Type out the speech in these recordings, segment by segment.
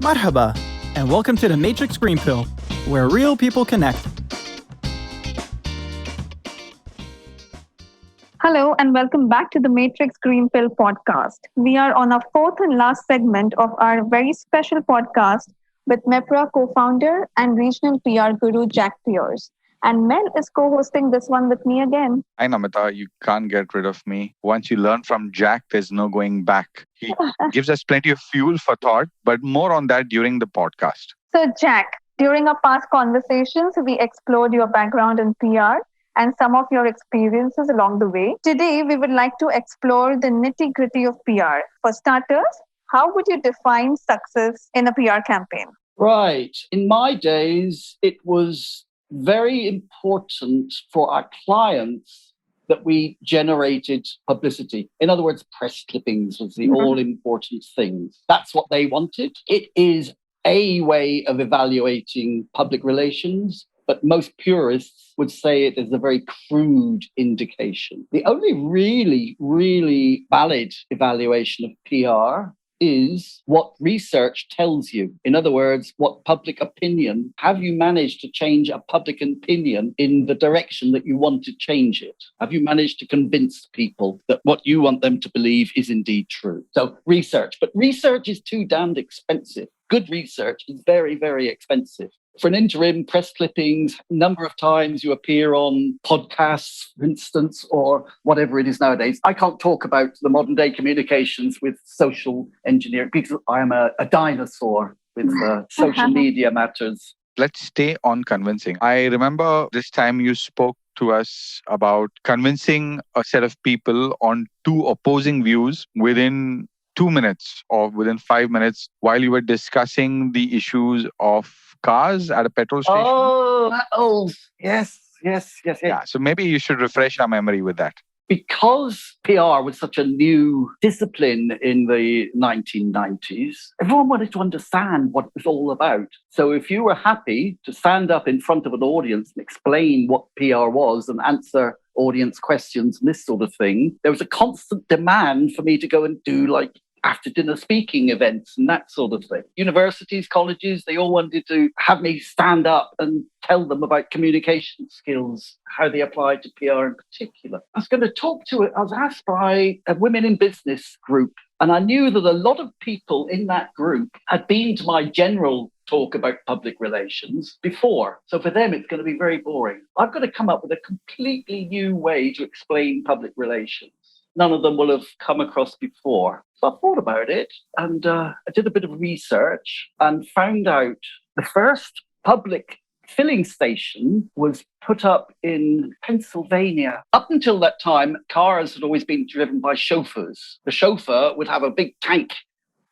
Marhaba, and welcome to the Matrix Green Pill, where real people connect. Hello, and welcome back to the Matrix Green Pill podcast. We are on our fourth and last segment of our very special podcast with MEPRA co-founder and regional PR guru Jack Pearce. And Mel is co-hosting this one with me again. Hi, Namita. You can't get rid of me. Once you learn from Jack, there's no going back. He gives us plenty of fuel for thought, but more on that during the podcast. So, Jack, during our past conversations, we explored your background in PR and some of your experiences along the way. Today, we would like to explore the nitty-gritty of PR. For starters, how would you define success in a PR campaign? Right. In my days, it was very important for our clients that we generated publicity. In other words, press clippings was the all-important thing. That's what they wanted. It is a way of evaluating public relations, but most purists would say it is a very crude indication. The only really valid evaluation of PR is what research tells you. In other words, what public opinion, have you managed to change a public opinion in the direction that you want to change it? Have you managed to convince people that what you want them to believe is indeed true? So research, but research is too damned expensive. Good research is very expensive. For an interim, press clippings, number of times you appear on podcasts, for instance, or whatever it is nowadays. I can't talk about the modern day communications with social engineering because I am a dinosaur with social media matters. Let's stay on convincing. I remember this time you spoke to us about convincing a set of people on two opposing views within 2 minutes or within 5 minutes while you were discussing the issues of cars at a petrol station. Oh, yes. Yeah, so maybe you should refresh our memory with that. Because PR was such a new discipline in the 1990s, everyone wanted to understand what it was all about. So if you were happy to stand up in front of an audience and explain what PR was and answer audience questions and this sort of thing, there was a constant demand for me to go and do like after dinner speaking events and that sort of thing. Universities, colleges, they all wanted to have me stand up and tell them about communication skills, how they apply to PR in particular. I was asked by a Women in Business group, and I knew that a lot of people in that group had been to my general talk about public relations before. So for them, it's going to be very boring. I've got to come up with a completely new way to explain public relations. None of them will have come across before. So I thought about it and I did a bit of research and found out the first public filling station was put up in Pennsylvania. Up until that time, cars had always been driven by chauffeurs. The chauffeur would have a big tank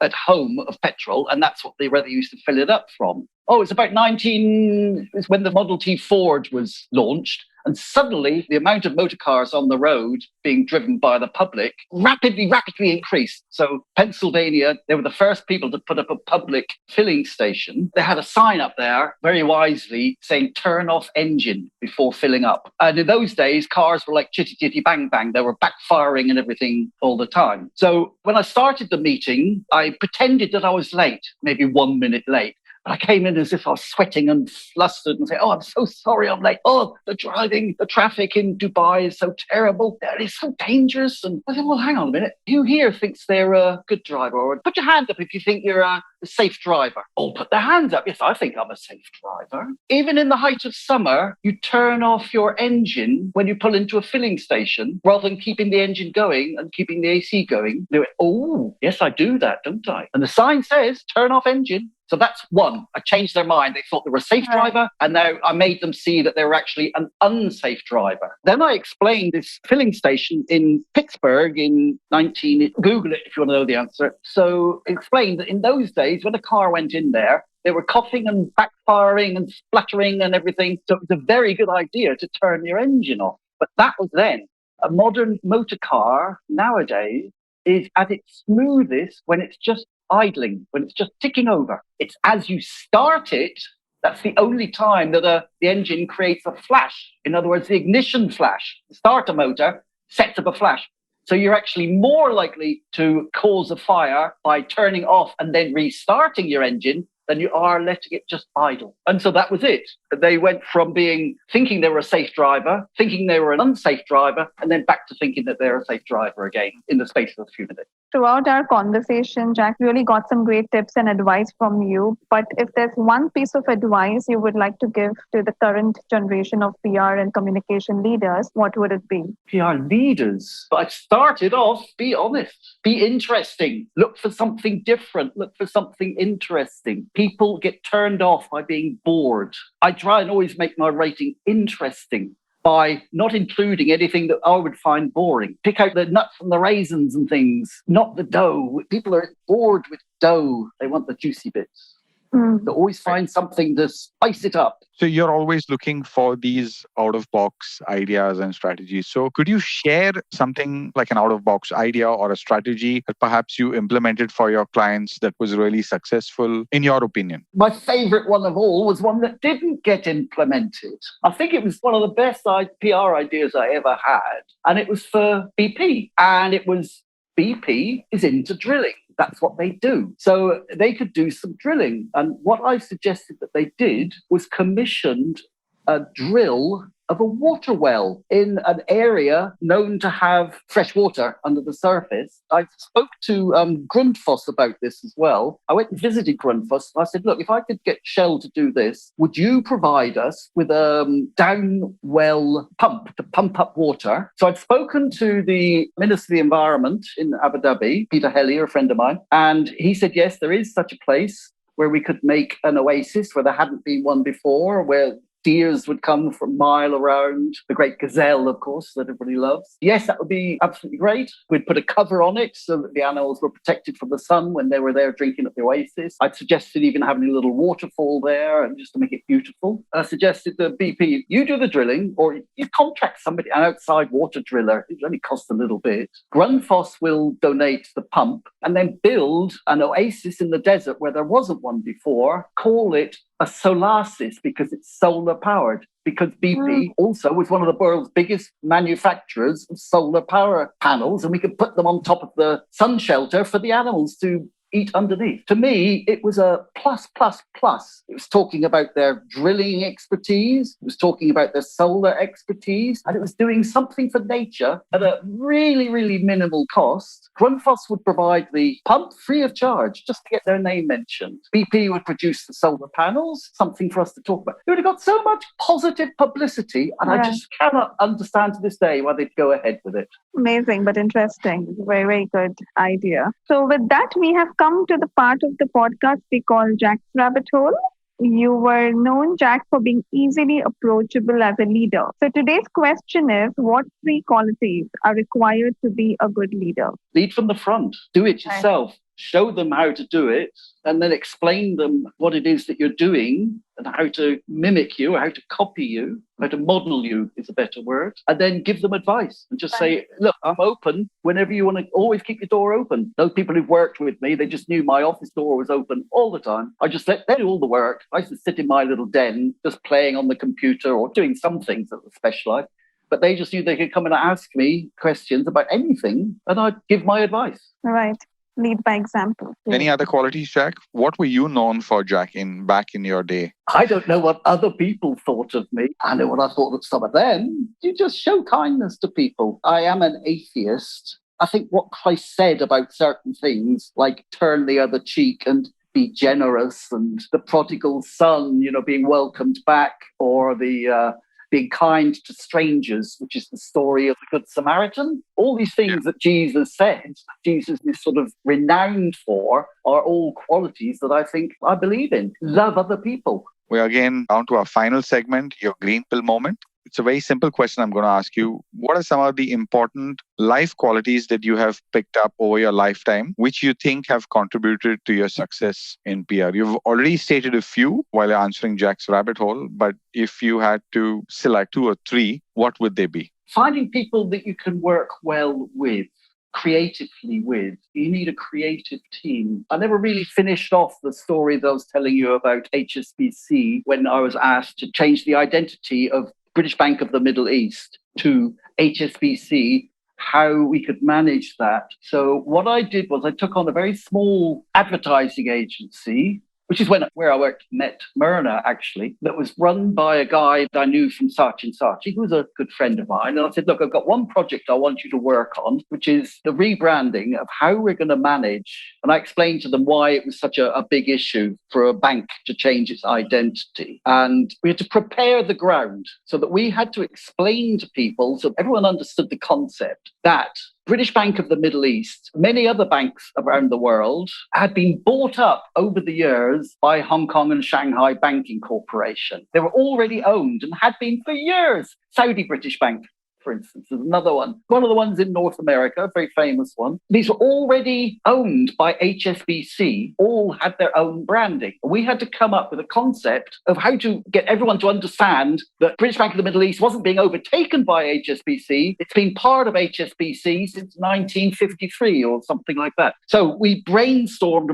at home of petrol, and that's where they used to fill it up from. It's about it was when the Model T Ford was launched. And suddenly, the amount of motor cars on the road being driven by the public rapidly increased. So Pennsylvania, they were the first people to put up a public filling station. They had a sign up there, very wisely, saying, turn off engine before filling up. And in those days, cars were like chitty chitty bang bang. They were backfiring and everything all the time. So when I started the meeting, I pretended that I was late, maybe 1 minute late. I came in as if I was sweating and flustered and say, I'm so sorry I'm late. The traffic in Dubai is so terrible. It is so dangerous. And I said, well, hang on a minute. Who here thinks they're a good driver? Or put your hand up if you think you're a safe driver. All put their hands up. Yes, I think I'm a safe driver. Even in the height of summer, you turn off your engine when you pull into a filling station rather than keeping the engine going and keeping the AC going. They went, yes, I do that, don't I? And the sign says, turn off engine. So that's one. I changed their mind. They thought they were a safe driver, and now I made them see that they were actually an unsafe driver. Then I explained this filling station in Pittsburgh Google it if you want to know the answer. So I explained that in those days, when a car went in there, they were coughing and backfiring and spluttering and everything. So it was a very good idea to turn your engine off. But that was then. A modern motor car nowadays is at its smoothest when it's just idling, when it's just ticking over. It's as you start it, that's the only time that the engine creates a flash. In other words, the ignition flash. The starter motor sets up a flash. So you're actually more likely to cause a fire by turning off and then restarting your engine than you are letting it just idle. And so that was it. They went from thinking they were a safe driver, thinking they were an unsafe driver, and then back to thinking that they're a safe driver again in the space of a few minutes. Throughout our conversation, Jack really got some great tips and advice from you. But if there's one piece of advice you would like to give to the current generation of PR and communication leaders, what would it be? PR leaders. I started off, be honest, be interesting, look for something different, look for something interesting. People get turned off by being bored. I try and always make my writing interesting by not including anything that I would find boring. Pick out the nuts and the raisins and things, not the dough. People are bored with dough. They want the juicy bits. They always find something to spice it up. So you're always looking for these out-of-box ideas and strategies. So could you share something like an out-of-box idea or a strategy that perhaps you implemented for your clients that was really successful, in your opinion? My favorite one of all was one that didn't get implemented. I think it was one of the best PR ideas I ever had. And it was for BP. And it was BP is into drilling. That's what they do. So they could do some drilling. And what I suggested that they did was commissioned a drill of a water well in an area known to have fresh water under the surface. I spoke to Grundfos about this as well. I went and visited Grundfos. I said, look, if I could get Shell to do this, would you provide us with a down well pump to pump up water? So I'd spoken to the Minister of the Environment in Abu Dhabi, Peter Hellier, a friend of mine, and he said, yes, there is such a place where we could make an oasis where there hadn't been one before, where deers would come from a mile around, the great gazelle, of course, that everybody loves. Yes, that would be absolutely great. We'd put a cover on it so that the animals were protected from the sun when they were there drinking at the oasis. I'd suggested even having a little waterfall there and just to make it beautiful. I suggested that BP, you do the drilling or you contract somebody, an outside water driller. It only costs a little bit. Grundfos will donate the pump and then build an oasis in the desert where there wasn't one before. Call it a solasis because it's solar powered. Because BP also was one of the world's biggest manufacturers of solar power panels, and we could put them on top of the sun shelter for the animals to eat underneath. To me, it was a plus, plus, plus. It was talking about their drilling expertise, it was talking about their solar expertise, and it was doing something for nature at a really, really minimal cost. Grundfos would provide the pump free of charge, just to get their name mentioned. BP would produce the solar panels, something for us to talk about. It would have got so much positive publicity, and I just cannot understand to this day why they'd go ahead with it. Amazing, but interesting. Very, very good idea. So with that, we have come to the part of the podcast we call Jack's Rabbit Hole. You were known, Jack, for being easily approachable as a leader. So today's question is, what 3 qualities are required to be a good leader? Lead from the front. Do it yourself. Show them how to do it, and then explain them what it is that you're doing and how to mimic you, how to copy you, how to model you is a better word, and then give them advice and just say, look, I'm open whenever you want to. Always keep your door open. Those people who've worked with me, they just knew my office door was open all the time. I just let them do all the work. I used to sit in my little den just playing on the computer or doing some things that were specialized. But they just knew they could come and ask me questions about anything and I'd give my advice. All right. Lead by example. Any other qualities, Jack? What were you known for, Jack, back in your day? I don't know what other people thought of me. I know what I thought of some of them. You just show kindness to people. I am an atheist. I think what Christ said about certain things, like turn the other cheek and be generous, and the prodigal son, being welcomed back, or the being kind to strangers, which is the story of the Good Samaritan. All these things that Jesus said, Jesus is sort of renowned for, are all qualities that I think I believe in. Love other people. We're again down to our final segment, your green pill moment. It's a very simple question I'm going to ask you. What are some of the important life qualities that you have picked up over your lifetime, which you think have contributed to your success in PR? You've already stated a few while answering Jack's rabbit hole, but if you had to select 2 or 3, what would they be? Finding people that you can work well with, creatively with. You need a creative team. I never really finished off the story that I was telling you about HSBC when I was asked to change the identity of British Bank of the Middle East to HSBC how we could manage that. So what I did was I took on a very small advertising agency, which is where I worked, met Myrna, actually, that was run by a guy that I knew from Saatchi & Saatchi, who was a good friend of mine. And I said, look, I've got one project I want you to work on, which is the rebranding of how we're going to manage. And I explained to them why it was such a big issue for a bank to change its identity. And we had to prepare the ground so that we had to explain to people, so everyone understood the concept, that British Bank of the Middle East, many other banks around the world, had been bought up over the years by Hong Kong and Shanghai Banking Corporation. They were already owned and had been for years. Saudi British Bank, for instance, is another one. One of the ones in North America, a very famous one. These were already owned by HSBC, all had their own branding. We had to come up with a concept of how to get everyone to understand that British Bank of the Middle East wasn't being overtaken by HSBC. It's been part of HSBC since 1953 or something like that. So we brainstormed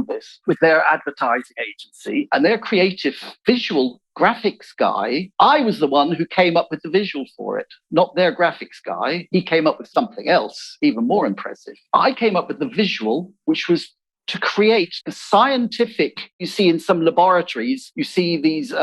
this with their advertising agency and their creative visual graphics guy. I was the one who came up with the visual for it, not their graphics guy. He came up with something else, even more impressive. I came up with the visual, which was to create the scientific, you see in some laboratories, you see these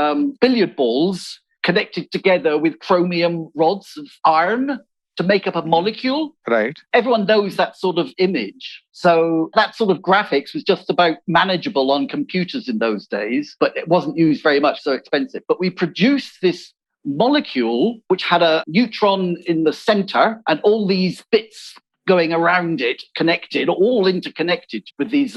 billiard balls connected together with chromium rods of iron to make up a molecule. Right. Everyone knows that sort of image. So that sort of graphics was just about manageable on computers in those days, but it wasn't used very much, so expensive. But we produced this molecule which had a neutron in the center and all these bits going around it, connected, all interconnected with these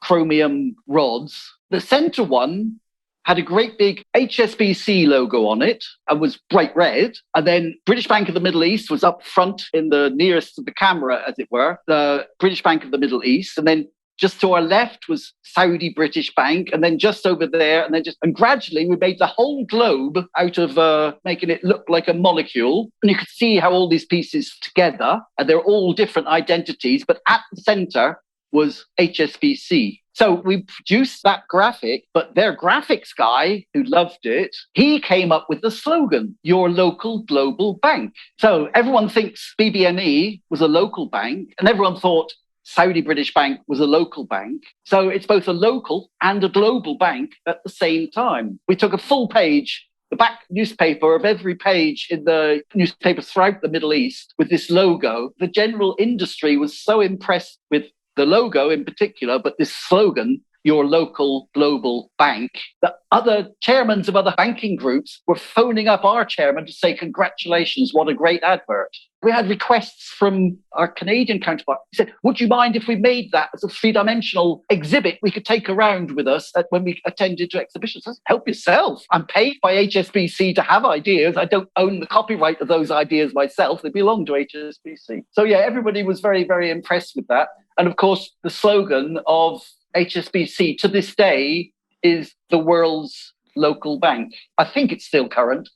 chromium rods. The center one had a great big HSBC logo on it and was bright red. And then British Bank of the Middle East was up front in the nearest to the camera, as it were, the British Bank of the Middle East. And then just to our left was Saudi British Bank. And then just over there, and gradually we made the whole globe out of making it look like a molecule. And you could see how all these pieces together, and they're all different identities, but at the center was HSBC. So we produced that graphic, but their graphics guy who loved it, he came up with the slogan, your local global bank. So everyone thinks BBME was a local bank, and everyone thought Saudi British Bank was a local bank. So it's both a local and a global bank at the same time. We took a full page, the back newspaper of every page in the newspapers throughout the Middle East with this logo. The general industry was so impressed with the logo in particular, but this slogan, your local global bank, that other chairmen of other banking groups were phoning up our chairman to say, congratulations, what a great advert. We had requests from our Canadian counterpart. He said, would you mind if we made that as a three-dimensional exhibit we could take around with us when we attended to exhibitions? I said, help yourself. I'm paid by HSBC to have ideas. I don't own the copyright of those ideas myself. They belong to HSBC. So yeah, everybody was very, very impressed with that. And of course, the slogan of HSBC to this day is the world's local bank. I think it's still current.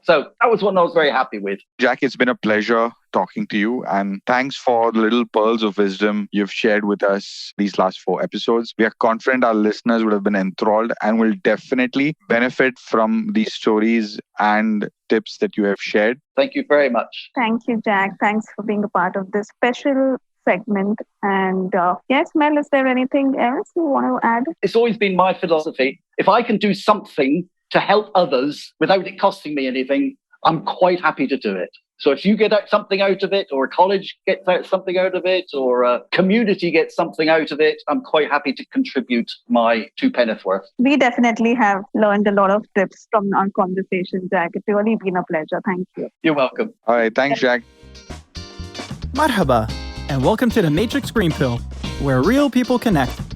So that was one I was very happy with. Jack, it's been a pleasure talking to you. And thanks for the little pearls of wisdom you've shared with us these last 4 episodes. We are confident our listeners would have been enthralled and will definitely benefit from these stories and tips that you have shared. Thank you very much. Thank you, Jack. Thanks for being a part of this special segment. And yes, Mel, is there anything else you want to add? It's always been my philosophy. If I can do something to help others without it costing me anything, I'm quite happy to do it. So if you get something out of it, or a college gets something out of it, or a community gets something out of it, I'm quite happy to contribute my 2 penneth worth. We definitely have learned a lot of tips from our conversation, Jack. It's really been a pleasure. Thank you. You're welcome. All right. Thanks, Jack. Marhaba, and welcome to the Matrix Green Pill, where real people connect.